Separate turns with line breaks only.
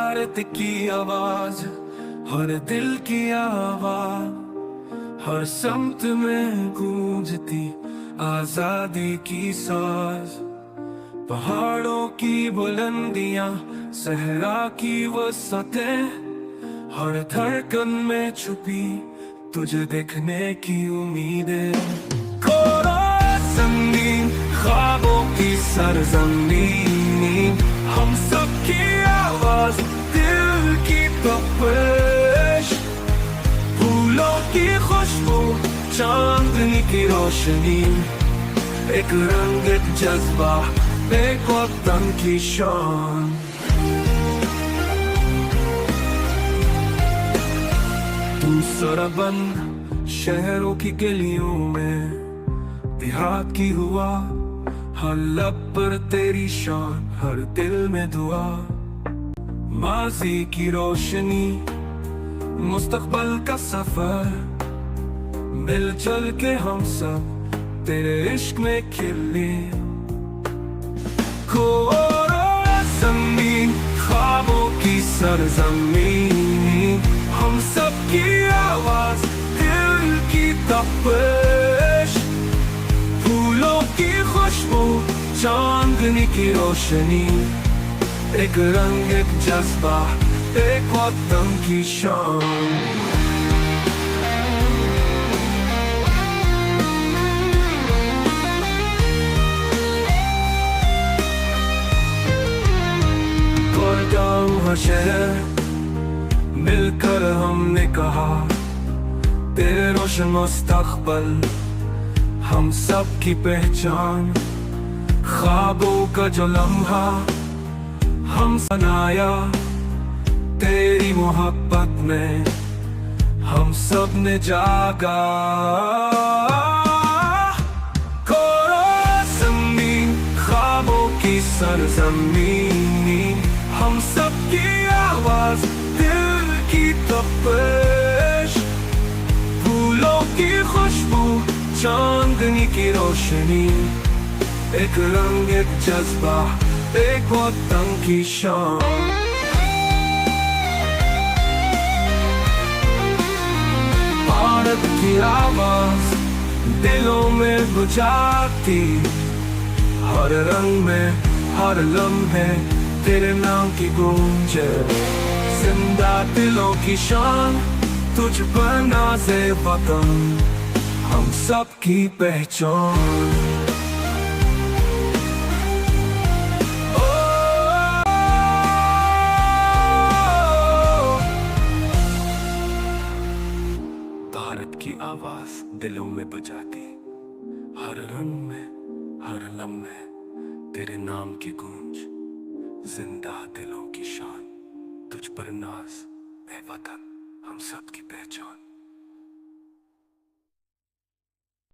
भारत की आवाज, हर दिल की आवाज, हर समत में गूंजती आजादी की साज। पहाड़ों की बुलंदियां, सहरा की वसतें, हर धड़कन में छुपी तुझे देखने की उम्मीदें। कोरा जमीन, ख्वाबों की सरजमीन, हम सब की आवाज, दिल की तपिश, फूलों की खुशबू, चांदनी की रोशनी, एक रंग एक जज्बा, एक वतन की शान। तू सरबंद शहरों की गलियों में, देहात की हुआ, हर लब पर तेरी शान, हर दिल में दुआ। माजी की रोशनी, मुस्तकबल का सफर, मिल चल के हम सब तेरे इश्क में खिले। कोरा जमीन, ख्वाबों की सरजमीन, हम सब की आवाज, दिल की तपिश, फूलों की खुशबू, चांदनी की रोशनी, एक रंग एक जज्बा, एक वतन की शान। शहर मिलकर हमने कहा, तेरे रोशन मुस्तकबल हम सब की पहचान। ख्वाबों का जो लम्हा हम बनाया, तेरी मोहब्बत में हम सब ने जागा। कोरा ज़मीन, ख्वाबों की सरजमीन, हम सब की आवाज, दिल की तपिश, फूलों की खुशबू, चांदनी की रोशनी, एक रंग एक जज्बा, एक वतन की शान। भारत की आवाज दिलों में गुजारती, हर रंग में हर लम्हे तेरे नाम की गूंज। जिंदा दिलों की शान, तुझ पर नाज़े वतन, हम सब की पहचान। भारत की आवाज दिलों में बजाती, हर रंग में हर लम्हे तेरे नाम की गूंज। जिंदा दिलों की शान, तुझ पर नाज ए वतन, हम सब की पहचान।